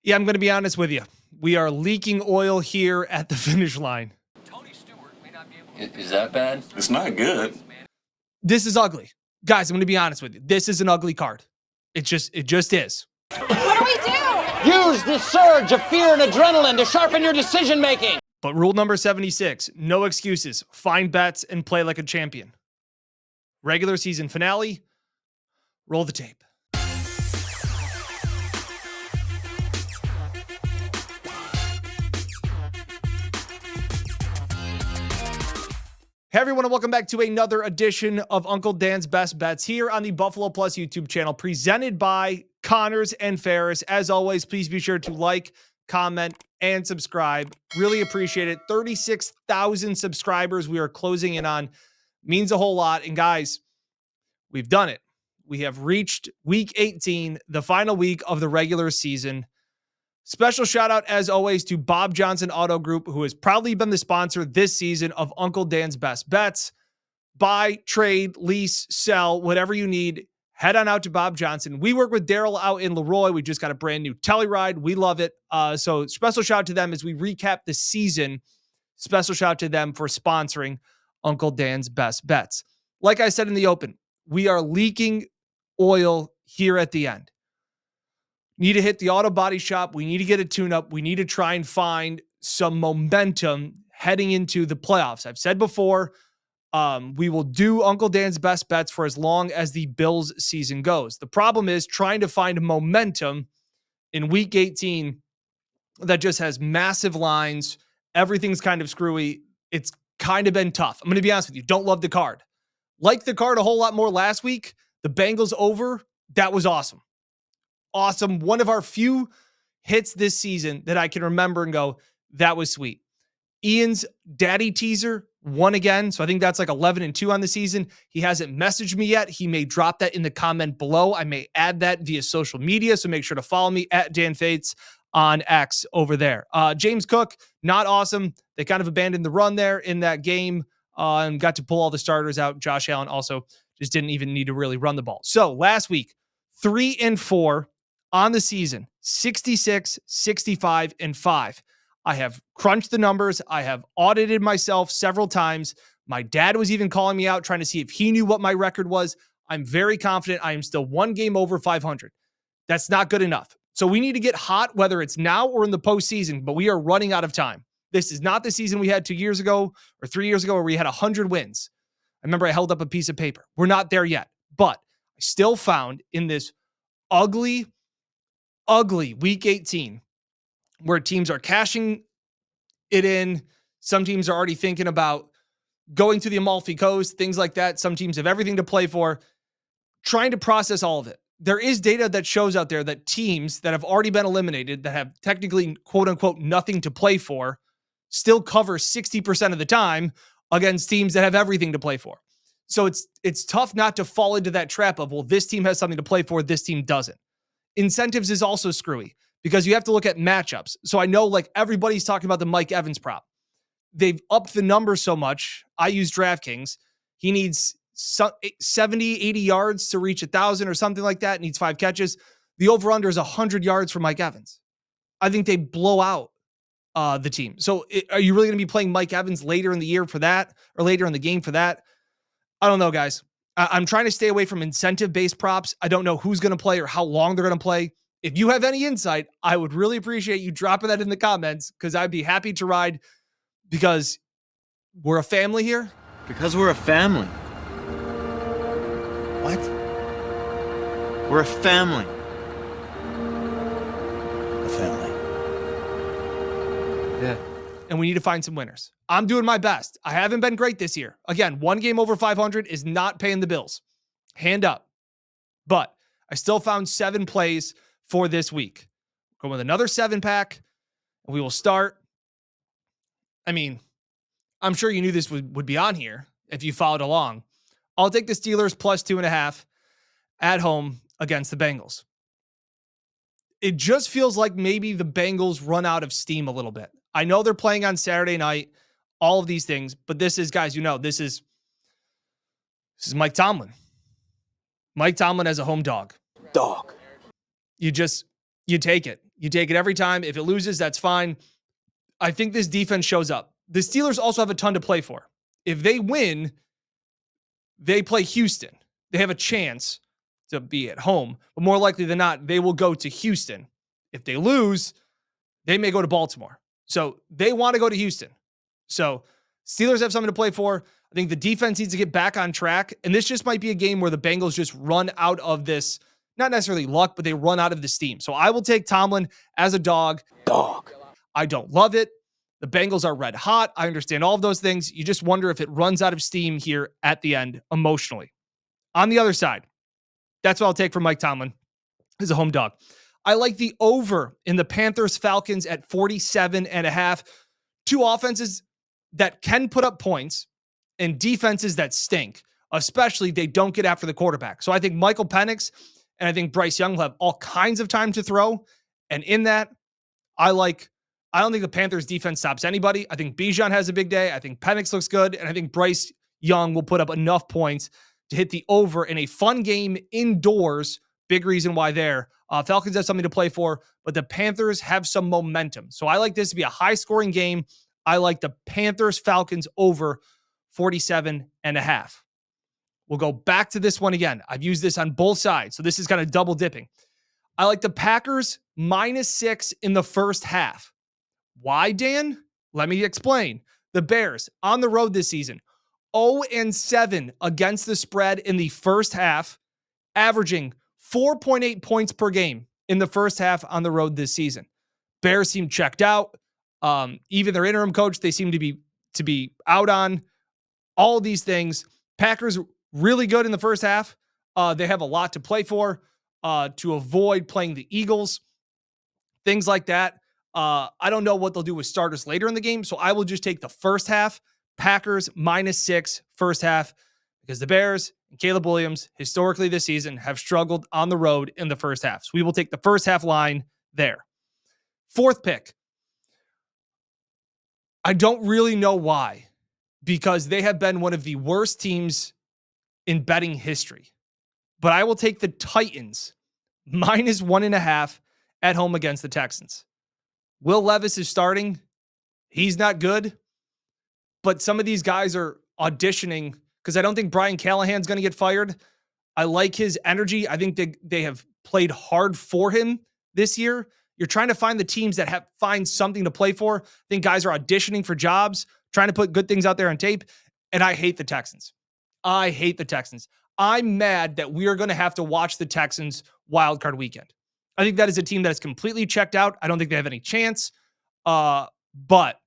Yeah, I'm going to be honest with you. We are leaking oil here at the finish line. Is that bad? It's not good. This is ugly. Guys, I'm going to be honest with you. This is an ugly card. It just is. What do we do? Use this surge of fear and adrenaline to sharpen your decision making. But rule number 76, no excuses. Find bets and play like a champion. Regular season finale. Roll the tape. Hey everyone, and welcome back to another edition of Uncle Dan's Best Bets here on the Buffalo Plus YouTube channel, presented by Connors and Ferris. As always, please be sure to like, comment, and subscribe. Really appreciate it. 36,000 subscribers we are closing in on. Means a whole lot. And guys, we've done it. We have reached week 18, the final week of the regular season. Special shout out, as always, to Bob Johnson Auto Group, who has proudly been the sponsor this season of Uncle Dan's Best Bets. Buy, trade, lease, sell, whatever you need, head on out to Bob Johnson. We work with Daryl out in Leroy. We just got a brand new Telluride. We love it. So special shout out to them as we recap the season. Special shout out to them for sponsoring Uncle Dan's Best Bets. Like I said in the open, we are leaking oil here at the end. Need to hit the auto body shop. We need to get a tune-up. We need to try and find some momentum heading into the playoffs. I've said before, we will do Uncle Dan's Best Bets for as long as the Bills season goes. The problem is trying to find momentum in week 18 that just has massive lines. Everything's kind of screwy. It's kind of been tough. I'm going to be honest with you. Don't love the card. Like the card a whole lot more last week. The Bengals over. That was awesome. Awesome. One of our few hits this season that I can remember and go, that was sweet. Ian's daddy teaser won again. So I think that's like 11-2 on the season. He hasn't messaged me yet. He may drop that in the comment below. I may add that via social media. So make sure to follow me at Dan Fates on X over there. James Cook, not awesome. They kind of abandoned the run there in that game and got to pull all the starters out. Josh Allen also just didn't even need to really run the ball. So last week, 3-4. On the season, 66, 65, and 5. I have crunched the numbers. I have audited myself several times. My dad was even calling me out, trying to see if he knew what my record was. I'm very confident I am still one game over 500. That's not good enough. So we need to get hot, whether it's now or in the postseason, but we are running out of time. This is not the season we had 2 years ago or 3 years ago where we had 100 wins. I remember I held up a piece of paper. We're not there yet, but I still found in this ugly week 18 where teams are cashing it in. Some teams are already thinking about going to the Amalfi Coast, things like that. Some teams have everything to play for, trying to process all of it. There is data that shows out there that teams that have already been eliminated, that have technically quote unquote nothing to play for, still cover 60% of the time against teams that have everything to play for. So it's tough not to fall into that trap of, well, this team has something to play for, this team doesn't. Incentives is also screwy because you have to look at matchups. So I know like everybody's talking about the Mike Evans prop. They've upped the numbers so much. I use DraftKings. He needs 70, 80 yards to reach 1,000 or something like that. Needs 5 catches. The over-under is 100 yards for Mike Evans. I think they blow out the team. So are you really going to be playing Mike Evans later in the year for that or later in the game for that? I don't know, guys. I'm trying to stay away from incentive-based props. I don't know who's going to play or how long they're going to play. If you have any insight, I would really appreciate you dropping that in the comments because I'd be happy to ride because we're a family here. Because we're a family. What? We're a family. A family. Yeah. And we need to find some winners. I'm doing my best. I haven't been great this year. Again, one game over 500 is not paying the bills. Hand up. But I still found 7 plays for this week. Go with another 7-pack. And we will start. I mean, I'm sure you knew this would be on here if you followed along. I'll take the Steelers plus 2.5 at home against the Bengals. It just feels like maybe the Bengals run out of steam a little bit. I know they're playing on Saturday night, all of these things, but this is, guys, this is Mike Tomlin. Mike Tomlin as a home dog. Dog. You take it. You take it every time. If it loses, that's fine. I think this defense shows up. The Steelers also have a ton to play for. If they win, they play Houston. They have a chance to be at home, but more likely than not, they will go to Houston. If they lose, they may go to Baltimore. So they want to go to Houston. So Steelers have something to play for. I think the defense needs to get back on track. And this just might be a game where the Bengals just run out of this, not necessarily luck, but they run out of the steam. So I will take Tomlin as a dog. I don't love it. The Bengals are red hot. I understand all of those things. You just wonder if it runs out of steam here at the end emotionally. On the other side, that's what I'll take from Mike Tomlin as a home dog. I like the over in the Panthers-Falcons at 47.5. Two offenses that can put up points and defenses that stink, especially they don't get after the quarterback. So I think Michael Penix and I think Bryce Young will have all kinds of time to throw. And in that, I don't think the Panthers defense stops anybody. I think Bijan has a big day. I think Penix looks good. And I think Bryce Young will put up enough points to hit the over in a fun game indoors. Big reason why there. Falcons have something to play for, but the Panthers have some momentum. So I like this to be a high-scoring game. I like the Panthers-Falcons over 47.5. We'll go back to this one again. I've used this on both sides, so this is kind of double dipping. I like the Packers -6 in the first half. Why, Dan? Let me explain. The Bears on the road this season, 0-7 against the spread in the first half, averaging 4.8 points per game in the first half on the road this season. Bears seem checked out. Even their interim coach, they seem to be out on. All these things. Packers really good in the first half. They have a lot to play for to avoid playing the Eagles. Things like that. I don't know what they'll do with starters later in the game, so I will just take the first half. Packers -6 first half because the Bears and Caleb Williams historically this season have struggled on the road in the first half. So we will take the first half line there. Fourth pick. I don't really know why, because they have been one of the worst teams in betting history. But I will take the Titans -1.5 at home against the Texans. Will Levis is starting. He's not good. But some of these guys are auditioning because I don't think Brian Callahan's going to get fired. I like his energy. I think they have played hard for him this year. You're trying to find the teams that find something to play for. I think guys are auditioning for jobs, trying to put good things out there on tape. And I hate the Texans. I hate the Texans. I'm mad that we are going to have to watch the Texans wildcard weekend. I think that is a team that is completely checked out. I don't think they have any chance. But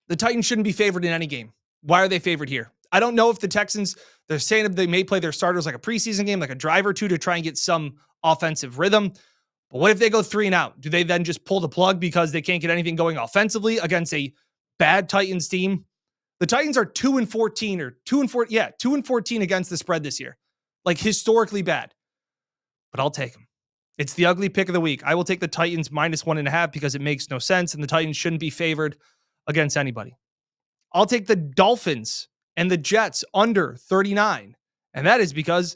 the Titans shouldn't be favored in any game. Why are they favored here? I don't know if the Texans, they're saying they may play their starters like a preseason game, like a drive or two to try and get some offensive rhythm. But what if they go 3-and-out? Do they then just pull the plug because they can't get anything going offensively against a bad Titans team? The Titans are 2-14 or 2-4. Yeah, 2-14 against the spread this year. Like historically bad. But I'll take them. It's the ugly pick of the week. I will take the Titans -1.5 because it makes no sense and the Titans shouldn't be favored against anybody. I'll take the Dolphins and the Jets under 39. And that is because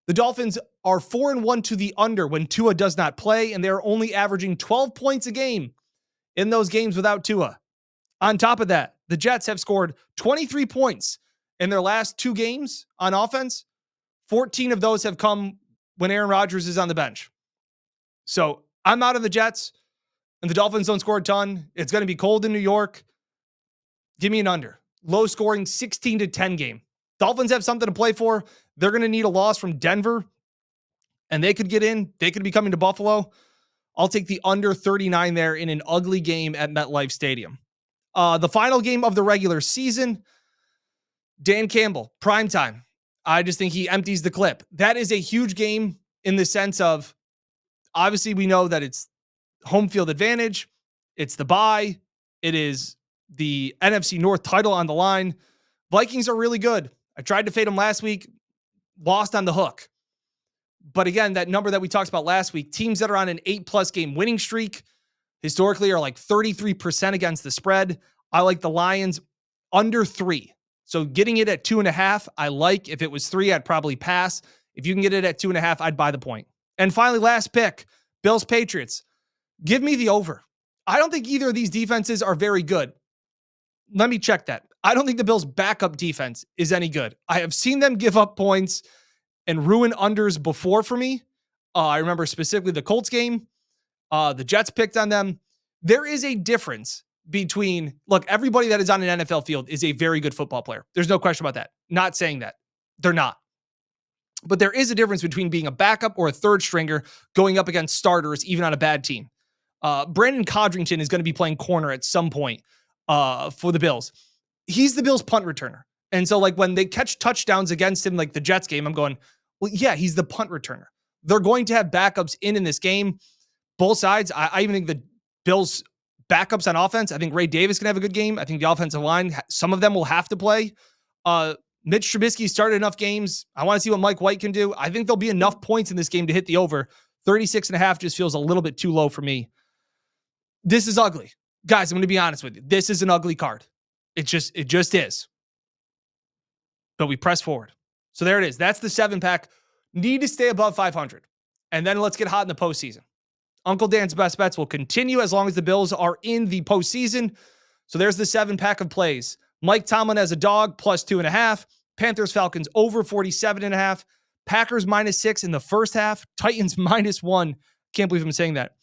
the Dolphins are 4-1 to the under when Tua does not play, and they're only averaging 12 points a game in those games without Tua. On top of that, the Jets have scored 23 points in their last 2 games on offense. 14 of those have come when Aaron Rodgers is on the bench. So I'm out of the Jets, and the Dolphins don't score a ton. It's going to be cold in New York. Give me an under. Low scoring 16-10 game. Dolphins have something to play for. They're going to need a loss from Denver, and they could get in. They could be coming to Buffalo. I'll take the under 39 there in an ugly game at MetLife Stadium. The final game of the regular season, Dan Campbell, primetime. I just think he empties the clip. That is a huge game in the sense of, obviously we know that it's home field advantage. It's the bye. It is the NFC North title on the line. Vikings are really good. I tried to fade them last week, lost on the hook. But again, that number that we talked about last week, teams that are on an 8+ game winning streak historically are like 33% against the spread. I like the Lions under 3. So getting it at 2.5, I like. If it was 3, I'd probably pass. If you can get it at 2.5, I'd buy the point. And finally, last pick, Bills, Patriots. Give me the over. I don't think either of these defenses are very good. Let me check that. I don't think the Bills' backup defense is any good. I have seen them give up points and ruin unders before for me. I remember specifically the Colts game. The Jets picked on them. There is a difference between, look, everybody that is on an NFL field is a very good football player. There's no question about that. Not saying that. They're not. But there is a difference between being a backup or a third stringer going up against starters, even on a bad team. Brandon Codrington is going to be playing corner at some point for the Bills. He's the Bills punt returner. And so like when they catch touchdowns against him, like the Jets game, I'm going, well, yeah, he's the punt returner. They're going to have backups in this game. Both sides. I even think the Bills backups on offense. I think Ray Davis can have a good game. I think the offensive line, some of them will have to play. Mitch Trubisky started enough games. I want to see what Mike White can do. I think there'll be enough points in this game to hit the over. 36.5 just feels a little bit too low for me. This is ugly. Guys, I'm going to be honest with you. This is an ugly card. It just is. But we press forward. So there it is. That's the 7-pack. Need to stay above 500. And then let's get hot in the postseason. Uncle Dan's best bets will continue as long as the Bills are in the postseason. So there's the 7-pack of plays. Mike Tomlin as a dog, plus 2.5. Panthers, Falcons, over 47.5. Packers, -6 in the first half. Titans, -1. Can't believe I'm saying that.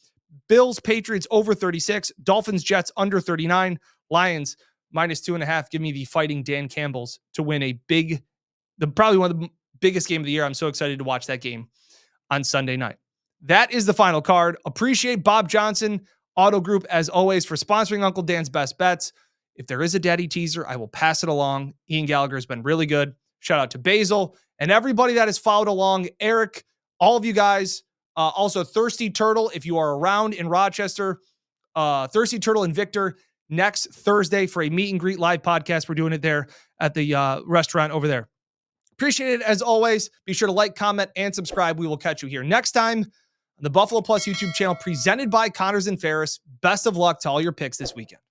Bills, Patriots, over 36. Dolphins, Jets, under 39. Lions, -2.5. Give me the Fighting Dan Campbells to win probably one of the biggest game of the year. I'm so excited to watch that game on Sunday night. That is the final card. Appreciate Bob Johnson, Auto Group, as always, for sponsoring Uncle Dan's Best Bets. If there is a daddy teaser, I will pass it along. Ian Gallagher has been really good. Shout out to Basil and everybody that has followed along. Eric, all of you guys. Also, Thirsty Turtle, if you are around in Rochester. Thirsty Turtle and Victor next Thursday for a meet and greet live podcast. We're doing it there at the restaurant over there. Appreciate it as always. Be sure to like, comment, and subscribe. We will catch you here next time on the Buffalo Plus YouTube channel presented by Connors and Ferris. Best of luck to all your picks this weekend.